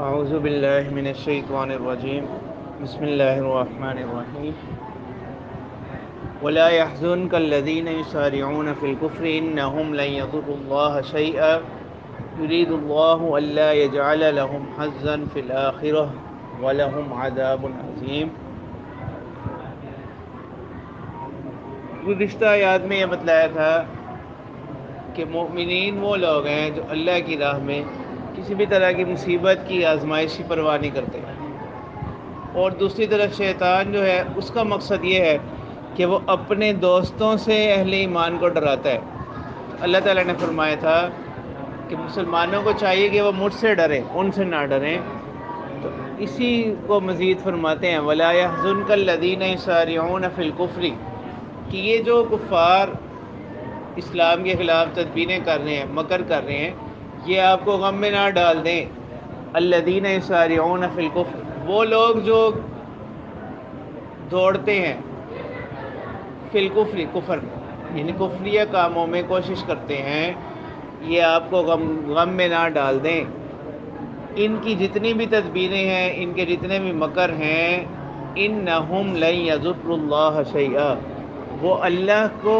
اعوذ باللہ من الشیطان الرجیم بسم اللہ الرحمن الرحیم ولا يحزنك الذين يسارعون في الكفر انهم لن يضروا الله شيئا يريد الله الا يجعل لهم حظا في الآخرة ولهم عذاب عظیم۔ گزشتہ آیات میں یہ بتلایا تھا کہ مومنین وہ لوگ ہیں جو اللہ کی راہ میں کسی بھی طرح کی مصیبت کی آزمائش کی پرواہ نہیں کرتے، اور دوسری طرف شیطان جو ہے اس کا مقصد یہ ہے کہ وہ اپنے دوستوں سے اہل ایمان کو ڈراتا ہے۔ اللہ تعالیٰ نے فرمایا تھا کہ مسلمانوں کو چاہیے کہ وہ مجھ سے ڈریں، ان سے نہ ڈریں، تو اسی کو مزید فرماتے ہیں وَلَا يَحْزُنْكَ الَّذِينَ يُسَارِعُونَ فِي الْكُفْرِ، کہ یہ جو کفار اسلام کے خلاف تدبیریں کر رہے ہیں، مکر کر رہے ہیں، یہ آپ کو غم میں نہ ڈال دیں۔ الذین یسارعون فی الکفر، وہ لوگ جو دوڑتے ہیں فی الکفر، کفر میں، یعنی کفریہ کاموں میں کوشش کرتے ہیں، یہ آپ کو غم میں نہ ڈال دیں۔ ان کی جتنی بھی تدبیریں ہیں، ان کے جتنے بھی مکر ہیں، انہم لن یضروا اللہ شیئا، وہ اللہ کو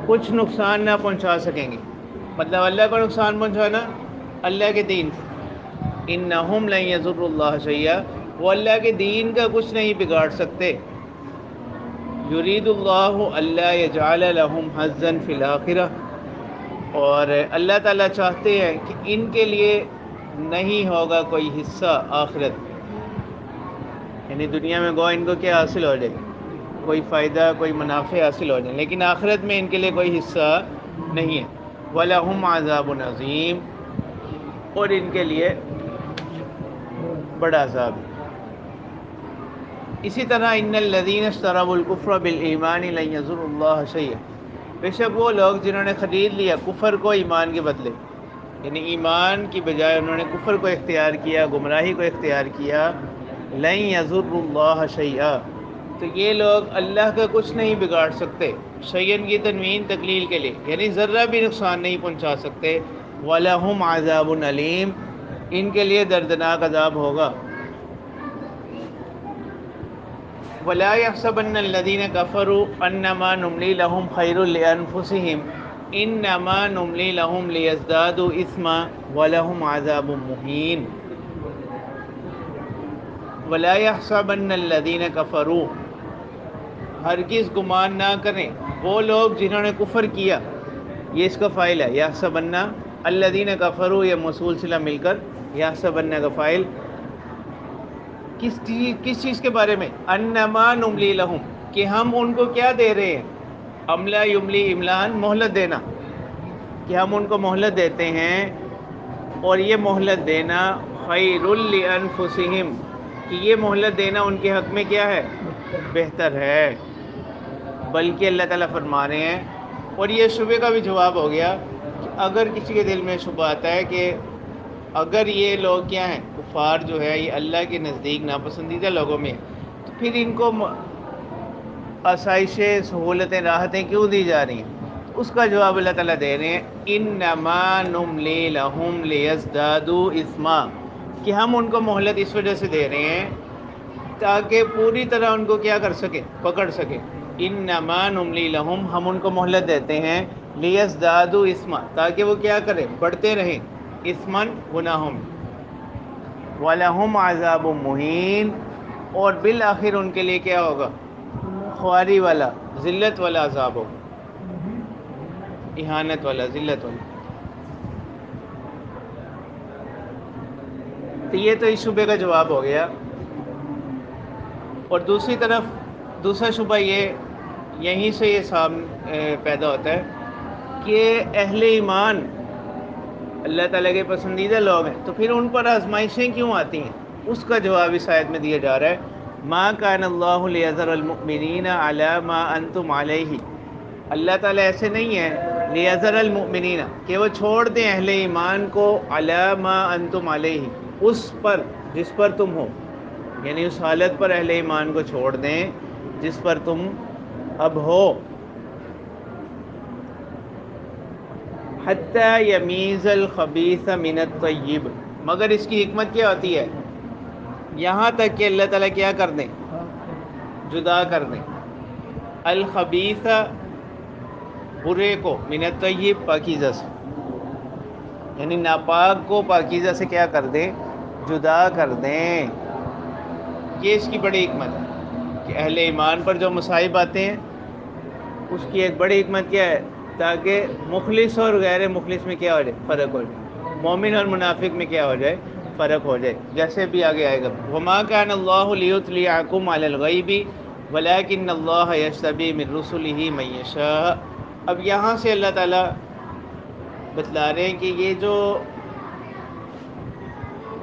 کچھ نقصان نہ پہنچا سکیں گے۔ مطلب اللہ کو نقصان پہنچانا اللہ کے دین سے، انہم لن یضروا اللہ شیئا، وہ اللہ کے دین کا کچھ نہیں بگاڑ سکتے۔ یرید اللہ الا یجعل لہم حظا فی الآخرہ، اور اللہ تعالیٰ چاہتے ہیں کہ ان کے لیے نہیں ہوگا کوئی حصہ آخرت، یعنی دنیا میں گو ان کو کیا حاصل ہو جائے، کوئی فائدہ، کوئی منافع حاصل ہو جائے، لیکن آخرت میں ان کے لیے کوئی حصہ نہیں ہے۔ وَلَهُمْ عَذَابٌ عَظِيمٌ، اور ان کے لیے بڑا عذاب ہے۔ اسی طرح ان الذین اشتروا الکفر بالایمان لن یضروا اللہ شیئا، بے شک وہ لوگ جنہوں نے خرید لیا کفر کو ایمان کے بدلے، یعنی ایمان کی بجائے انہوں نے کفر کو اختیار کیا، گمراہی کو اختیار کیا، لن یضروا اللہ شیئا، تو یہ لوگ اللہ کا کچھ نہیں بگاڑ سکتے۔ شیئن کی تنوین تقلیل کے لیے، یعنی ذرہ بھی نقصان نہیں پہنچا سکتے۔ وَلَهُمْ عَذَابٌ عَلِيمٌ، ان کے لیے دردناک عذاب ہوگا۔ وَلَا يَحْسَبَنَّ الَّذِينَ كَفَرُوا أَنَّمَا نُمْلِي لَهُمْ خَيْرٌ لِأَنفُسِهِمْ إِنَّمَا نُمْلِي لَهُمْ لِيَزْدَادُوا إِثْمًا وَلَهُمْ عَذَابٌ مُهِينٌ۔ وَلَا يَحْسَبَنَّ الَّذِينَ كَفَرُوا، ہرگز گمان نہ کریں وہ لوگ جنہوں نے کفر کیا، یہ اس کا فاعل ہے، یحسبن الذین کفروا، یہ موصول صلہ مل کر یحسبن کا فاعل، کس چیز کے بارے میں؟ انما نملی لہم، کہ ہم ان کو کیا دے رہے ہیں؟ املا یملی املان، مہلت دینا، کہ ہم ان کو مہلت دیتے ہیں، اور یہ مہلت دینا خیر لانفسہم، کہ یہ مہلت دینا ان کے حق میں کیا ہے؟ بہتر ہے۔ بلکہ اللہ تعالیٰ فرما رہے ہیں، اور یہ شبہ کا بھی جواب ہو گیا کہ اگر کسی کے دل میں شبہ آتا ہے کہ اگر یہ لوگ کیا ہیں، کفار جو ہے یہ اللہ کے نزدیک ناپسندیدہ لوگوں میں، تو پھر ان کو آسائشیں، سہولتیں، راحتیں کیوں دی جا رہی ہیں؟ اس کا جواب اللہ تعالیٰ دے رہے ہیں، انما نملی لہم لیزدادوا اثما، کہ ہم ان کو مہلت اس وجہ سے دے رہے ہیں تاکہ پوری طرح ان کو کیا کر سکے، پکڑ سکے۔ انما نملی لہم، ہم ان کو مہلت دیتے ہیں، لیزدادوا اثما، تاکہ وہ کیا کریں، بڑھتے رہیں، اثمن گناہوں میں۔ وَلَهُمْ عَذَابٌ مُهِينٌ، اور بالآخر ان کے لیے کیا ہوگا؟ خواری والا، ذلت والا عذاب ہوگا، اہانت والا، ذلت والا۔ تو یہ تو اس شبے کا جواب ہو گیا۔ اور دوسری طرف دوسرا شبہ یہیں سے یہ سامنے پیدا ہوتا ہے کہ اہل ایمان اللہ تعالیٰ کے پسندیدہ لوگ ہیں، تو پھر ان پر آزمائشیں کیوں آتی ہیں؟ اس کا جواب اس آیت میں دیا جا رہا ہے، ما کان اللہ لیذر المؤمنین علی ما انتم علیہ، اللہ تعالیٰ ایسے نہیں ہے لیذر المؤمنین، کہ وہ چھوڑ دیں اہل ایمان کو علی ما انتم علیہ، اس پر جس پر تم ہو، یعنی اس حالت پر اہل ایمان کو چھوڑ دیں جس پر تم اب ہو، حتی یمیز الخبیث من الطیب، مگر اس کی حکمت کیا ہوتی ہے؟ یہاں تک کہ اللہ تعالیٰ کیا کر دیں؟ جدا کر دیں الخبیث برے کو من الطیب پاکیزہ سے، یعنی ناپاک کو پاکیزہ سے کیا کر دیں؟ جدا کر دیں۔ یہ اس کی بڑی حکمت ہے کہ اہل ایمان پر جو مصائب آتے ہیں اس کی ایک بڑی حکمت کیا ہے؟ تاکہ مخلص اور غیر مخلص میں کیا ہو جائے؟ فرق ہو جائے، مومن اور منافق میں کیا ہو جائے؟ فرق ہو جائے، جیسے بھی آگے آئے گا وما كان الله ليطلعكم على الغيب ولكن الله يجتبي من رسله من يشاء۔ اب یہاں سے اللہ تعالیٰ بتلا رہے ہیں کہ یہ جو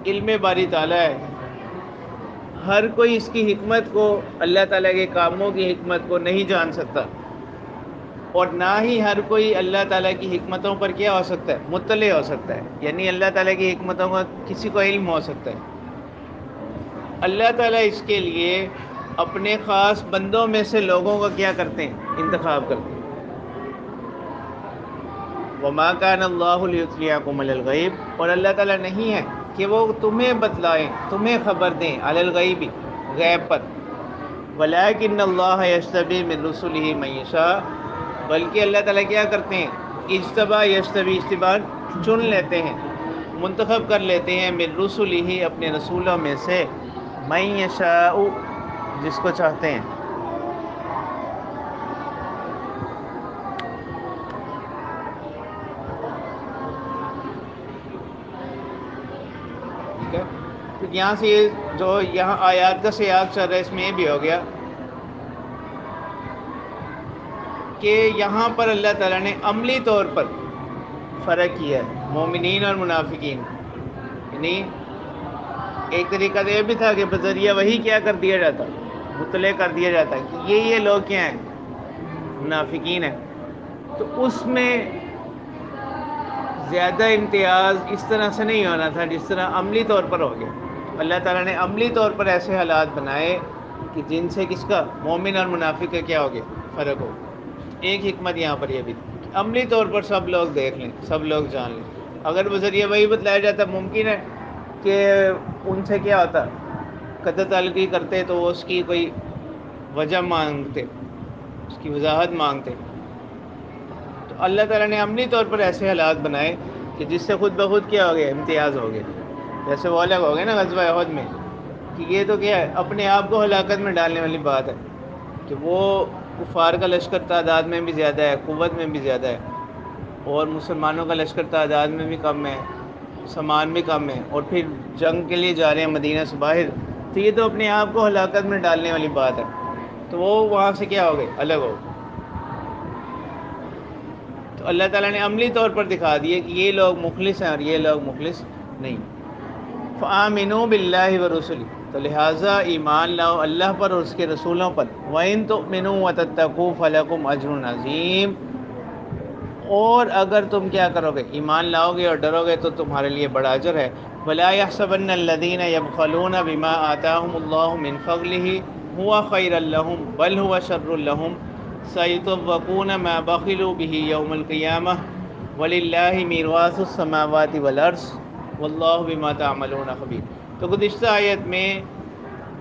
علم باری تعالیٰ ہے، ہر کوئی اس کی حکمت کو، اللہ تعالیٰ کے کاموں کی حکمت کو نہیں جان سکتا، اور نہ ہی ہر کوئی اللہ تعالیٰ کی حکمتوں پر کیا ہو سکتا ہے؟ مطلع ہو سکتا ہے، یعنی اللہ تعالیٰ کی حکمتوں کا کسی کو علم ہو سکتا ہے۔ اللہ تعالیٰ اس کے لیے اپنے خاص بندوں میں سے لوگوں کا کیا کرتے ہیں؟ انتخاب کرتے ہیں۔ وما كان الله ليطلعكم على الغیب، اور اللہ تعالیٰ نہیں ہے کہ وہ تمہیں بتلائیں، تمہیں خبر دیں علی الغیب، غیب پر، ولکن اللہ یجتبی من رسلہ من یشاء، بلکہ اللہ تعالیٰ کیا کرتے ہیں؟ اجتبا یجتبی، اجتبا چن لیتے ہیں، منتخب کر لیتے ہیں، من رسلہ اپنے رسولوں میں سے، من یشاء جس کو چاہتے ہیں۔ تو یہاں سے یہ جو یہاں آیات کا سیاق چل رہا ہے، اس میں یہ بھی ہو گیا کہ یہاں پر اللہ تعالیٰ نے عملی طور پر فرق کیا ہے مومنین اور منافقین، یعنی ایک طریقہ تو یہ بھی تھا کہ بذریعہ وہی کیا کر دیا جاتا، مطلع کر دیا جاتا کہ یہ لوگ کیا ہیں؟ منافقین ہیں۔ تو اس میں زیادہ امتیاز اس طرح سے نہیں ہونا تھا جس طرح عملی طور پر ہو گیا۔ اللہ تعالیٰ نے عملی طور پر ایسے حالات بنائے کہ جن سے کس کا؟ مومن اور منافق کا کیا ہو گیا؟ فرق ہو۔ ایک حکمت یہاں پر یہ بھی تھی کہ عملی طور پر سب لوگ دیکھ لیں، سب لوگ جان لیں۔ اگر بذریعہ وہی بتلایا جاتا، ممکن ہے کہ ان سے کیا ہوتا؟ قطع تعلقی کرتے تو وہ اس کی کوئی وجہ مانگتے، اس کی وضاحت مانگتے۔ تو اللہ تعالیٰ نے عملی طور پر ایسے حالات بنائے کہ جس سے خود بخود کیا ہو گیا؟ امتیاز ہو گیا۔ جیسے وہ الگ ہو گئے نا غزوہ احد میں، کہ یہ تو کیا ہے؟ اپنے آپ کو ہلاکت میں ڈالنے والی بات ہے کہ وہ کفار کا لشکر تعداد میں بھی زیادہ ہے، قوت میں بھی زیادہ ہے، اور مسلمانوں کا لشکر تعداد میں بھی کم ہے، سامان بھی کم ہے، اور پھر جنگ کے لیے جا رہے ہیں مدینہ سے باہر، تو یہ تو اپنے آپ کو ہلاکت میں ڈالنے والی بات ہے۔ تو وہ وہاں سے کیا ہو گئے؟ الگ ہو گئے۔ تو اللہ تعالیٰ نے عملی طور پر دکھا دیے کہ یہ لوگ مخلص ہیں اور یہ لوگ مخلص نہیں۔ فآمنوا باللہ ورسلہ، تو لہٰذا ایمان لاؤ اللہ پر اور اس کے رسولوں پر، وَإِن تُؤْمِنُوا وَتَتَّقُوا فَلَكُمْ أَجْرٌ عَظِيمٌ، اور اگر تم کیا کرو گے؟ ایمان لاؤ گے اور ڈرو گے تو تمہارے لیے بڑا اجر ہے۔ وَلَا يَحْسَبَنَّ الَّذِينَ يَبْخَلُونَ بِمَا آتَاهُمُ اللَّهُ مِنْ فَضْلِهِ هُوَ خَيْرًا لَهُمْ بَلْ هُوَ شَرٌّ لَهُمْ سَيُطَوَّقُونَ مَا بَخِلُوا بِهِ يَوْمَ الْقِيَامَةِ وَلِلَّهِ مِيرَاثُ السَّمَاوَاتِ وَالْأَرْضِ وَاللَّهُ بِمَا تَعْمَلُونَ خَبِيرٌ۔ تو گزشتہ آیت میں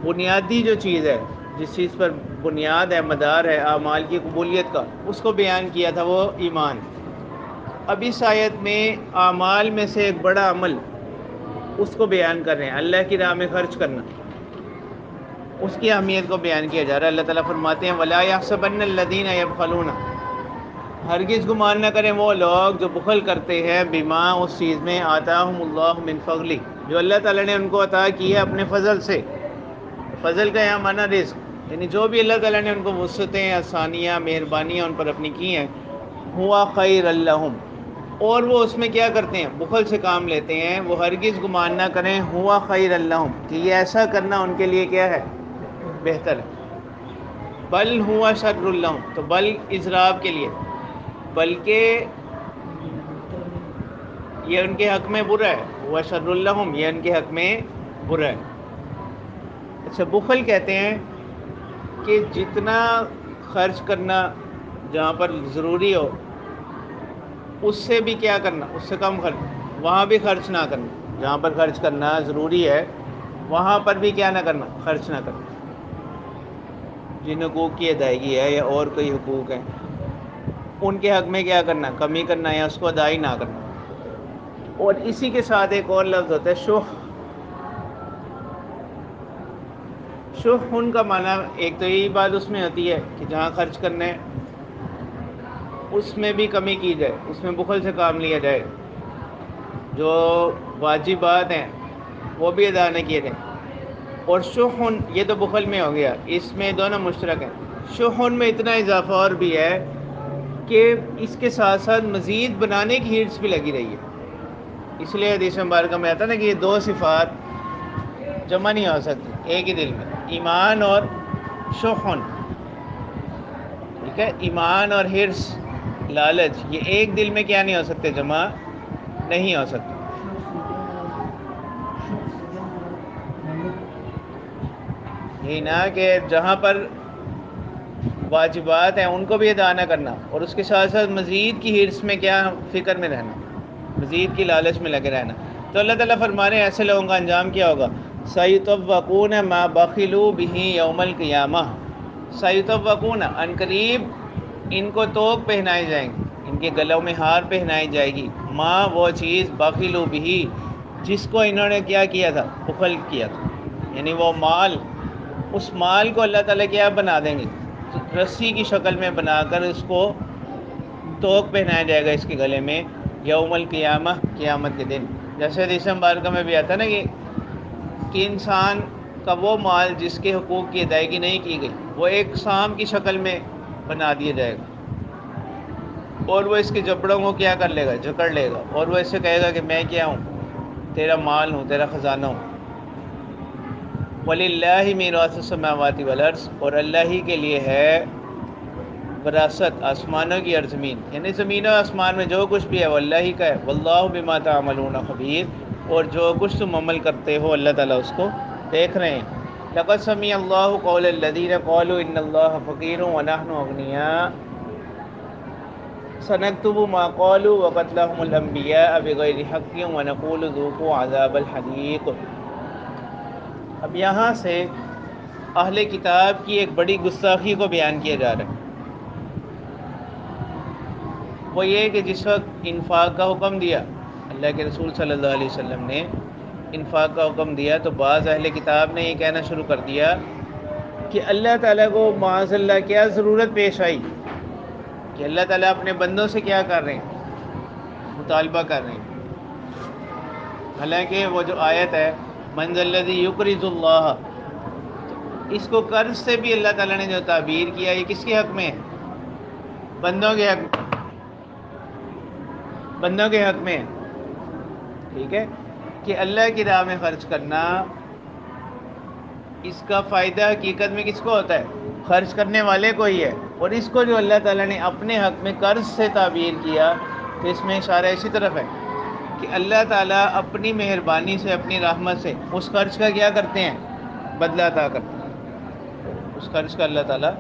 بنیادی جو چیز ہے، جس چیز پر بنیاد ہے، مدار ہے اعمال کی قبولیت کا، اس کو بیان کیا تھا، وہ ایمان۔ اب اس آیت میں اعمال میں سے ایک بڑا عمل اس کو بیان کر رہے ہیں، اللہ کی راہ میں خرچ کرنا، اس کی اہمیت کو بیان کیا جا رہا ہے۔ اللہ تعالیٰ فرماتے ہیں وَلَا يَحْسَبَنَّ الَّذِينَ يَبْخَلُونَ، ہرگز گمان نہ کریں وہ لوگ جو بخل کرتے ہیں، بما اس چیز میں آتاہم اللہ من فضلہ، جو اللہ تعالیٰ نے ان کو عطا کی ہے اپنے فضل سے۔ فضل کا یہاں معنی رزق، یعنی جو بھی اللہ تعالیٰ نے ان کو وسعتیں، آسانیاں، مہربانیاں ان پر اپنی کی ہیں، ہوا خیر لہم، اور وہ اس میں کیا کرتے ہیں؟ بخل سے کام لیتے ہیں، وہ ہرگز گمان نہ کریں ہوا خیر لہم کہ یہ ایسا کرنا ان کے لیے کیا ہے؟ بہتر ہے۔ بل ہوا شر لہم، تو بل اضراب کے لیے، بلکہ یہ ان کے حق میں برا ہے، ہوا شر لہم، یہ ان کے حق میں برا ہے۔ اچھا، بخل کہتے ہیں کہ جتنا خرچ کرنا جہاں پر ضروری ہو اس سے بھی کیا کرنا؟ اس سے کم خرچ، وہاں بھی خرچ نہ کرنا، جہاں پر خرچ کرنا ضروری ہے وہاں پر بھی کیا نہ کرنا، خرچ نہ کرنا۔ جن حقوق کی ادائیگی ہے یا اور کوئی حقوق ہیں ان کے حق میں کیا کرنا، کمی کرنا یا اس کو ادا ہی نہ کرنا۔ اور اسی کے ساتھ ایک اور لفظ ہوتا ہے شح۔ شح ان کا معنی ایک تو یہی بات اس میں ہوتی ہے کہ جہاں خرچ کرنا ہے اس میں بھی کمی کی جائے، اس میں بخل سے کام لیا جائے، جو واجبات ہیں وہ بھی ادا نہ کیے جائیں۔ اور شحن یہ تو بخل میں ہو گیا، اس میں دونوں مشترک ہیں۔ شحن میں اتنا اضافہ اور بھی ہے کہ اس کے ساتھ ساتھ مزید بنانے کی ہرس بھی لگی رہی ہے۔ اس لیے حدیث مبارکہ میں آتا نا کہ یہ دو صفات جمع نہیں ہو سکتی ایک ہی دل میں، ایمان اور شحن، ٹھیک ہے، ایمان اور ہرس، لالچ، یہ ایک دل میں کیا نہیں ہو سکتے، جمع نہیں ہو سکتے۔ یہی نا کہ جہاں پر واجبات ہیں ان کو بھی ادا نہ کرنا اور اس کے ساتھ ساتھ مزید کی ہرس میں کیا، فکر میں رہنا، مزید کی لالچ میں لگے رہنا۔ تو اللہ تعالیٰ فرما رہے ہیں ایسے لوگوں کا انجام کیا ہوگا، سَيُطَوَّقُونَ مَا بَخِلُوا بِهِ يَوْمَ الْقِيَامَةِ، سَيُطَوَّقُونَ، ان قریب ان کو طوق پہنائی جائیں گی، ان کے گلوں میں ہار پہنائی جائے گی، ماں وہ چیز بخلوا بِهِ جس کو انہوں نے کیا تھا، بخل کیا تھا، یعنی وہ مال، اس مال کو اللہ تعالیٰ کیا بنا دیں گے، رسی کی شکل میں بنا کر اس کو طوق پہنایا جائے گا اس کے گلے میں، یوم القیامہ، قیامت کے دن۔ جیسے حدیث مبارکہ میں بھی آتا ہے نا کہ انسان کا وہ مال جس کے حقوق کی ادائیگی نہیں کی گئی وہ ایک سام کی شکل میں بنا دیا جائے گا، اور وہ اس کے جبڑوں کو کیا کر لے گا، جکڑ لے گا، اور وہ اس سے کہے گا کہ میں کیا ہوں، تیرا مال ہوں، تیرا خزانہ ہوں۔ وَلِلَّهِ مِيرَاثُ السَّمَاوَاتِ وَالْأَرْضِ، اور اللہ ہی کے لیے ہے وراثت آسمانوں کی اور زمین، یعنی زمین و آسمان میں جو کچھ بھی ہے وہ اللہ ہی کا ہے۔ وَاللَّهُ بِمَا تَعْمَلُونَ خَبِيرٌ، اور جو کچھ تم عمل کرتے ہو اللہ تعالیٰ اس کو دیکھ رہے ہیں۔ لَقَدْ سَمِعَ اللَّهُ قَوْلَ الَّذِينَ قَالُوا إِنَّ اللَّهَ فَقِيرٌ وَنَحْنُ أَغْنِيَاءُ سَنَكْتُبُ مَا قَالُوا وَقَتْلَهُمُ الْأَنْبِيَاءَ بِغَيْرِ حَقٍّ وَنَقُولُ ذُوقُوا عَذَابَ الْحَرِيقِ۔ اب یہاں سے اہل کتاب کی ایک بڑی گستاخی کو بیان کیا جا رہا ہے، وہ یہ کہ جس وقت انفاق کا حکم دیا اللہ کے رسول صلی اللہ علیہ وسلم نے، انفاق کا حکم دیا تو بعض اہل کتاب نے یہ کہنا شروع کر دیا کہ اللہ تعالیٰ کو معاذ اللہ کیا ضرورت پیش آئی کہ اللہ تعالیٰ اپنے بندوں سے کیا کر رہے ہیں، مطالبہ کر رہے ہیں۔ حالانکہ وہ جو آیت ہے من ذا الذی یقرض اللہ، اس کو قرض سے بھی اللہ تعالیٰ نے جو تعبیر کیا یہ کس کے حق میں ہے، بندوں کے حق میں، بندوں کے حق میں ہے، ٹھیک ہے، کہ اللہ کی راہ میں خرچ کرنا، اس کا فائدہ حقیقت میں کس کو ہوتا ہے، خرچ کرنے والے کو ہی ہے۔ اور اس کو جو اللہ تعالیٰ نے اپنے حق میں قرض سے تعبیر کیا تو اس میں اشارہ اسی طرف ہے کہ اللہ تعالیٰ اپنی مہربانی سے، اپنی رحمت سے اس خرچ کا کیا کرتے ہیں، بدلہ عطا کرتے ہیں، اس خرچ کا اللہ تعالیٰ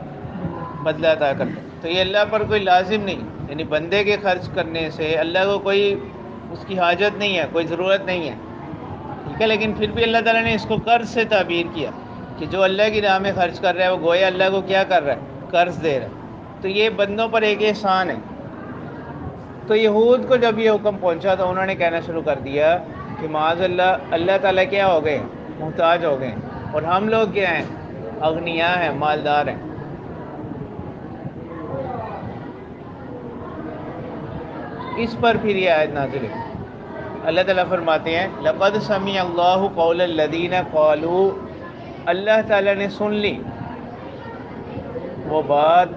بدلہ عطا کرتے ہیں۔ تو یہ اللہ پر کوئی لازم نہیں، یعنی بندے کے خرچ کرنے سے اللہ کو کوئی اس کی حاجت نہیں ہے، کوئی ضرورت نہیں ہے، ٹھیک ہے، لیکن پھر بھی اللہ تعالیٰ نے اس کو قرض سے تعبیر کیا کہ جو اللہ کی راہ میں خرچ کر رہا ہے وہ گویا اللہ کو کیا کر رہا ہے، قرض دے رہا ہے۔ تو یہ بندوں پر ایک احسان ہے۔ تو یہود کو جب یہ حکم پہنچا تو انہوں نے کہنا شروع کر دیا کہ معاذ اللہ، اللہ تعالیٰ کیا ہو گئے، محتاج ہو گئے، اور ہم لوگ کیا ہیں، اغنیاء ہیں، مالدار ہیں۔ اس پر پھر یہ آیت نازل ہے، اللہ تعالیٰ فرماتے ہیں لقد سمع اللہ قول الذین قالوا، اللہ تعالیٰ نے سن لی وہ بات،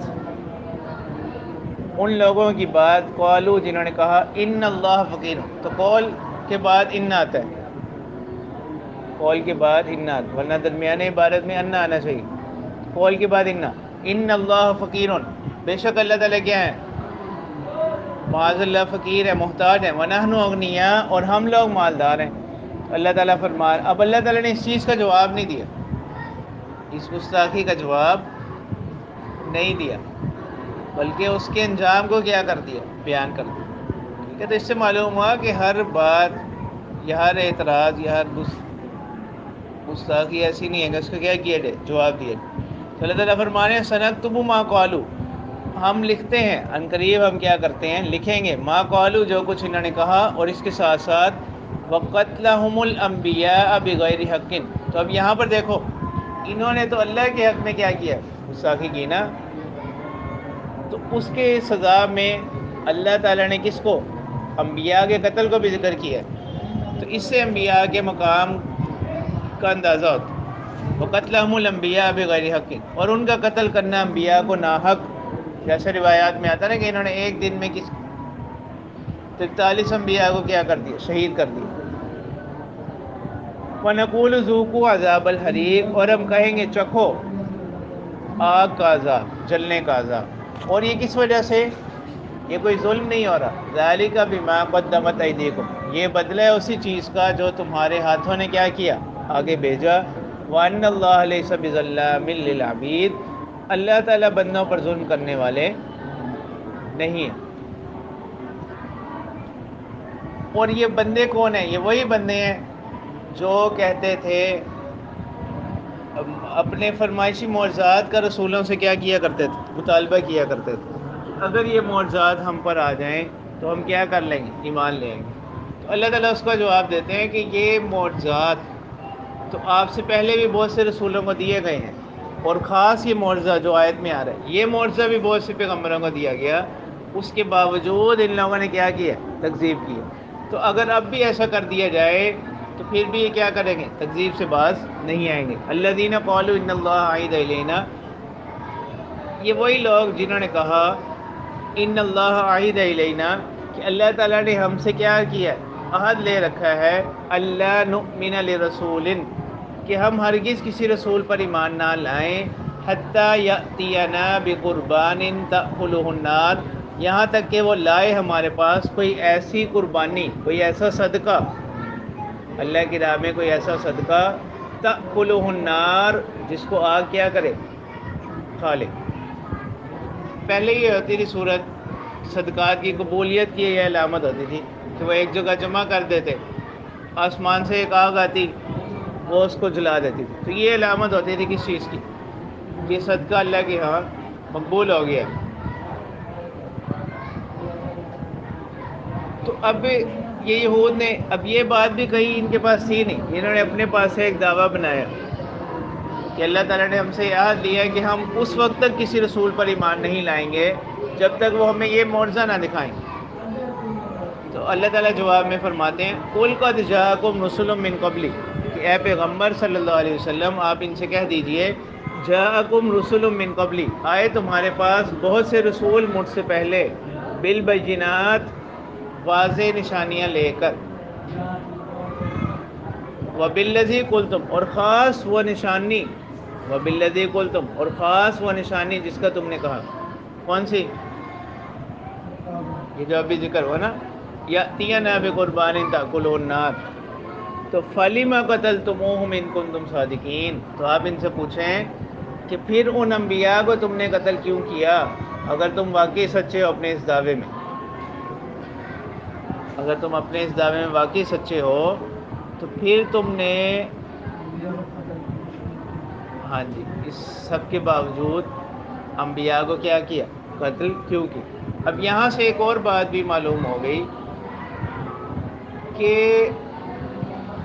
ان لوگوں کی بات، قالوا جنہوں نے کہا ان اللہ فقیر، تو قول کے بعد ان آتا ہے، قول کے بعد ان آتا، ورنہ درمیانے عبارت میں ان آنا چاہیے، قول کے بعد ان اللہ فقیر، بے شک اللہ تعالیٰ کیا ہے، معاذ اللہ فقیر ہے، محتاج ہے، وَنَحْنُ أَغْنِيَاء، اور ہم لوگ مالدار ہیں۔ اللہ تعالیٰ فرما، اب اللہ تعالیٰ نے اس چیز کا جواب نہیں دیا، اس گستاخی کا جواب نہیں دیا، بلکہ اس کے انجام کو کیا کر دیا، بیان کر دیا، ٹھیک ہے۔ تو اس سے معلوم ہوا کہ ہر بات یہ ہر اعتراض، یہ ہر گستاخی ایسی نہیں ہے کہ اس کو کیا کیا جائے، جواب دیا جائے۔ تو اللہ تعالیٰ فرمانے ہیں سنکتب ما قالوا، ہم لکھتے ہیں، ان قریب ہم کیا کرتے ہیں، لکھیں گے، ما قالوا، جو کچھ انہوں نے کہا، اور اس کے ساتھ ساتھ وقتلہم الانبیاء بغیر حق۔ تو اب یہاں پر دیکھو، انہوں نے تو اللہ کے حق میں کیا کیا، گستاخی کی نا، تو اس کے سزا میں اللہ تعالیٰ نے کس کو، انبیاء کے قتل کو بھی ذکر کیا ہے۔ تو اس سے انبیاء کے مقام کا اندازہ ہوتا ہے۔ وقتلہم الانبیاء بغیر حق، اور ان کا قتل کرنا انبیاء کو ناحق، جیسے روایات میں آتا ہے نا کہ انہوں نے ایک دن میں 43 انبیاء کو کیا کر دیا، شہید کر دیا۔ وَنَقُولُ ذُوقُوا عَذَابَ الْحَرِيقِ، اور ہم کہیں گے چکھو آگ کا عذاب، جلنے کا عذاب۔ اور یہ کس وجہ سے، یہ کوئی ظلم نہیں ہو رہا، ذَلِكَ بِمَا قَدَّمَتْ أَيْدِيكُمْ، یہ بدلہ ہے اسی چیز کا جو تمہارے ہاتھوں نے کیا کیا، آگے بھیجا۔ وَأَنَّ اللَّهَ لَيْسَ بِظَلَّامٍ لِّلْعَبِيدِ، اللہ تعالیٰ بندوں پر ظلم کرنے والے نہیں ہیں۔ اور یہ بندے کون ہیں، یہ وہی بندے ہیں جو کہتے تھے، اپنے فرمائشی معجزات کا رسولوں سے کیا کیا کرتے تھے، مطالبہ کیا کرتے تھے، اگر یہ معجزات ہم پر آ جائیں تو ہم کیا کر لیں گے، ایمان لے آئیں گے۔ تو اللہ تعالیٰ اس کا جواب دیتے ہیں کہ یہ معجزات تو آپ سے پہلے بھی بہت سے رسولوں کو دیے گئے ہیں، اور خاص یہ معجزہ جو آیت میں آ رہا ہے، یہ معجزہ بھی بہت سے پیغمبروں کو دیا گیا، اس کے باوجود ان لوگوں نے کیا کیا، تکذیب کیا۔ تو اگر اب بھی ایسا کر دیا جائے تو پھر بھی یہ کیا کریں گے، تکذیب سے باز نہیں آئیں گے۔ الذین قالوا ان اللہ عہد الینا، یہ وہی لوگ جنہوں نے کہا ان اللہ عہد الینا، کہ اللہ تعالیٰ نے ہم سے کیا کیا، عہد لے رکھا ہے، اللہ نؤمن لرسول، کہ ہم ہرگز کسی رسول پر ایمان نہ لائیں، حتیٰ یأتینا بقربان تأکلہ النار، یہاں تک کہ وہ لائے ہمارے پاس کوئی ایسی قربانی، کوئی ایسا صدقہ، اللہ کی راہ میں کوئی ایسا صدقہ، تأکلہ النار، جس کو آگ کیا کرے، کھا لے۔ پہلے یہ ہوتی تھی صورت، صدقات کی قبولیت کی یہ علامت ہوتی تھی کہ وہ ایک جگہ جمع کر دیتے، آسمان سے ایک آگ آتی، وہ اس کو جلا دیتی تھی، تو یہ علامت ہوتی تھی کس چیز کی، کہ صدقہ اللہ کے ہاں مقبول ہو گیا۔ تو اب یہ یہود نے اب یہ بات بھی کہی، ان کے پاس تھی نہیں، انہوں نے اپنے پاس سے ایک دعویٰ بنایا کہ اللہ تعالیٰ نے ہم سے یاد لیا کہ ہم اس وقت تک کسی رسول پر ایمان نہیں لائیں گے جب تک وہ ہمیں یہ معجزہ نہ دکھائیں۔ تو اللہ تعالیٰ جواب میں فرماتے ہیں قُلْ قَدْ جَاءَكُمْ رُسُلٌ مِّن قَبْلِ، کہ اے پیغمبر صلی اللہ علیہ وسلم آپ ان سے کہہ دیجئے جَاءَكُمْ رُسُلٌ مِّن قَبْلِ، آئے تمہارے پاس بہت سے رسول مجھ سے پہلے، بالبینات، واضح نشانیاں لے کر، وَبِالَّذِي قُلْتُمْ، اور خاص وہ نشانی، وَبِالَّذِي قُلْتُمْ، اور خاص وہ نشانی جس کا تم نے کہا، کون سی، یہ جو ابھی ذکر ہوا نا، یأتینا بقربان تأکلہ النار، تو فَلِمَ قَتَلْتُمُوهُمْ إِن كُنتُمْ صَادِقِينَ، تو آپ ان سے پوچھیں کہ پھر ان انبیاء کو تم نے قتل کیوں کیا اگر تم واقعی سچے ہو اپنے اس دعوے میں، اگر تم اپنے اس دعوے میں واقعی سچے ہو تو پھر تم نے، ہاں جی، اس سب کے باوجود انبیاء کو کیا کیا، قتل کیوں کی۔ اب یہاں سے ایک اور بات بھی معلوم ہو گئی کہ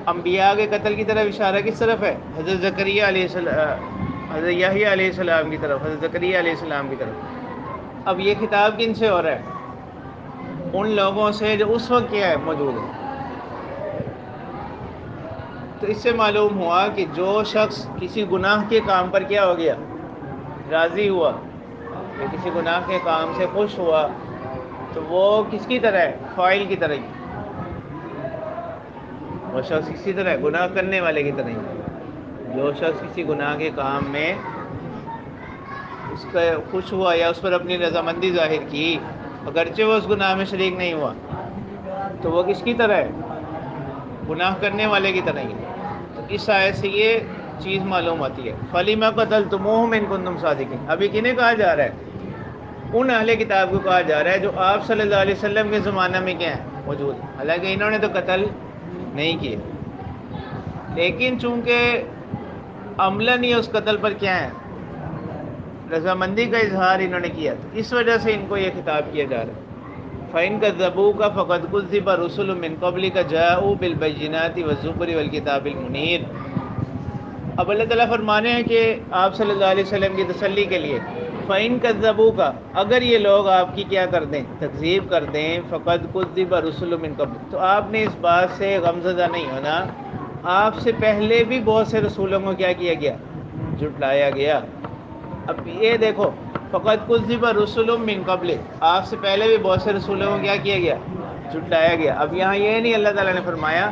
انبیاء کے قتل کی طرف اشارہ کس طرف ہے، حضرت زکریا علیہ السلام، حضرت یحییٰ علیہ السلام کی طرف، حضرت زکریا علیہ السلام کی طرف۔ اب یہ خطاب کن سے ہو رہا ہے، ان لوگوں سے جو اس وقت کیا ہے، موجود ہے۔ تو اس سے معلوم ہوا کہ جو شخص کسی گناہ کے کام پر کیا ہو گیا، راضی ہوا، یا کسی گناہ کے کام سے خوش ہوا، تو وہ کس کی طرح ہے، فاعل کی طرح ہی، وہ شخص کسی طرح گناہ کرنے والے کی طرح ہی۔ جو شخص کسی گناہ کے کام میں اس کا خوش ہوا یا اس پر اپنی رضامندی ظاہر کی، اگرچہ وہ اس گناہ میں شریک نہیں ہوا، تو وہ کس کی طرح ہے، گناہ کرنے والے کی طرح ہی۔ تو اس آیت سے یہ چیز معلوم ہوتی ہے، فَلِمَ قَتَلْتُمُوهُمْ إِن كُنتُمْ صَادِقِينَ۔ ابھی کنہیں کہا جا رہا ہے، ان اہل کتاب کو کہا جا رہا ہے جو آپ صلی اللہ علیہ وسلم کے زمانہ میں کیا ہیں، موجود ہیں، حالانکہ انہوں نے تو قتل نہیں کیا، لیکن چونکہ عملاً ہی اس قتل پر کیا ہے رضامندی کا اظہار انہوں نے کیا، تو اس وجہ سے ان کو یہ خطاب کیا جا رہا ہے۔ فَإِن كَذَّبُوكَ فَقَدْ كُذِّبَ رُسُلٌ مِّن قَبْلِكَ جَاءُوا بِالْبَيِّنَاتِ وَالزُّبُرِ وَالْكِتَابِ الْمُنِيرِ۔ اب اللہ تعالیٰ فرمانے ہیں کہ آپ صلی اللہ علیہ وسلم کی تسلی کے لیے، فَإِن كَذَّبُوكَ اگر یہ لوگ آپ کی کیا کر دیں، تکذیب کر دیں، فَقَدْ كُذِّبَ رُسُلٌ مِّن قَبْلِ، تو آپ نے اس بات سے غمزدہ نہیں ہونا، آپ سے پہلے بھی بہت سے رسولوں کو کیا کیا گیا، جھٹلایا گیا۔ اب یہ دیکھو، فقط کذب رسل من قبل، آپ سے پہلے بھی بہت سے رسولوں کو کیا کیا گیا، جھٹلایا گیا۔ اب یہاں یہ نہیں اللہ تعالیٰ نے فرمایا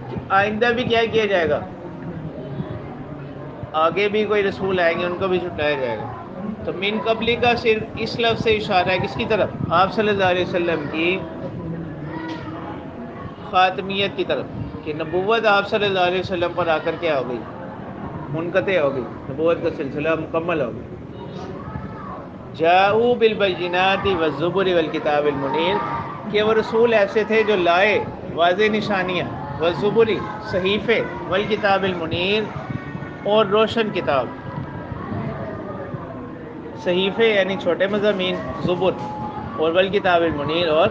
کہ آئندہ بھی کیا جائے گا، آگے بھی کوئی رسول آئیں گے ان کو بھی جھٹلایا جائے گا۔ تو من قبلی کا صرف اس لفظ سے اشارہ ہے کس کی طرف، آپ صلی اللہ علیہ وسلم کی خاتمیت کی طرف، کہ نبوت آپ صلی اللہ علیہ وسلم پر آ کر کیا ہو گئی، منقطع ہو گئی، نبوت کا سلسلہ مکمل ہو گیا۔ جاءوا بالبینات والزبر والکتاب المنیر، کہ وہ رسول ایسے تھے جو لائے واضح نشانیاں، والزبر صحیفے، والکتاب المنیر اور روشن کتاب، صحیفے یعنی چھوٹے مضامین، زبر، اور والکتاب المنیر اور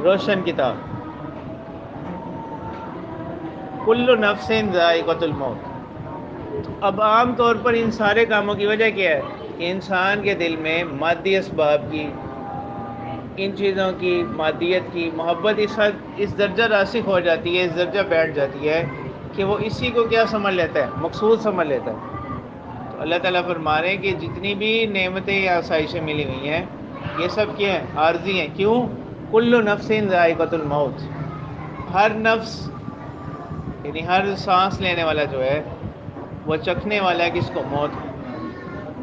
روشن کتاب۔ کل نفس ذائقۃ الموت، اب عام طور پر ان سارے کاموں کی وجہ کیا ہے کہ انسان کے دل میں مادی اسباب کی، ان چیزوں کی، مادیت کی محبت اس درجہ راسخ ہو جاتی ہے، اس درجہ بیٹھ جاتی ہے کہ وہ اسی کو کیا سمجھ لیتا ہے، مقصود سمجھ لیتا ہے۔ تو اللہ تعالیٰ فرما رہے ہیں کہ جتنی بھی نعمتیں یا آسائشیں ملی ہوئی ہیں یہ سب کیا ہیں، عارضی ہیں۔ کیوں؟ کل نفس ذائقۃ الموت، ہر نفس یعنی ہر سانس لینے والا جو ہے وہ چکھنے والا ہے کس کو، موت کو۔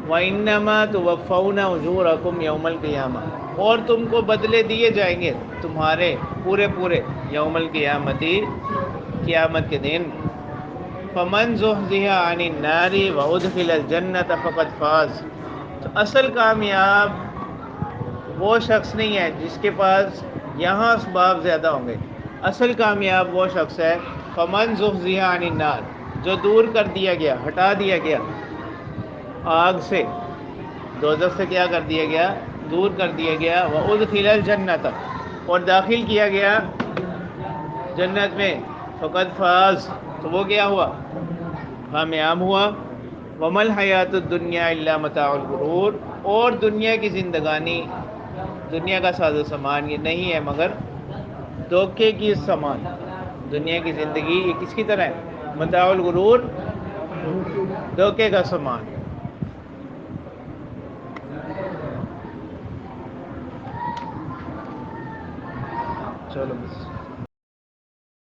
وَإِنَّمَا تُوَفَّوْنَ أُجُورَكُمْ يَوْمَ الْقِيَامَةِ، اور تم کو بدلے دیے جائیں گے تمہارے پورے یوم القیامت، قیامت کے دن۔ فَمَنْ زُحْزِحَ عَنِ النَّارِ وَأُدْخِلَ الْجَنَّةَ فَقَدْ فَازَ، تو اصل کامیاب وہ شخص نہیں ہے جس کے پاس یہاں اسباب زیادہ ہوں گے، اصل کامیاب وہ شخص ہے فَمَنْ زُحْزِحَ عَنِ النَّارِ، جو دور کر دیا گیا، ہٹا دیا گیا آگ سے، دوزخ سے کیا کر دیا گیا، دور کر دیا گیا، وَأُدْخِلَ الْجَنَّةَ، اور داخل کیا گیا جنت میں، فَقَدْ فَازَ، تو وہ کیا ہوا، کامیاب ہوا۔ وَمَا الْحَيَاةُ الدُّنْيَا إِلَّا مَتَاعُ الْغُرُورِ، اور دنیا کی زندگانی، دنیا کا ساز و سامان یہ نہیں ہے مگر دھوکے کی سامان۔ دنیا کی زندگی یہ کس کی طرح ہے، متاع الغرور، دھوکے کا سامان۔ چلو بس۔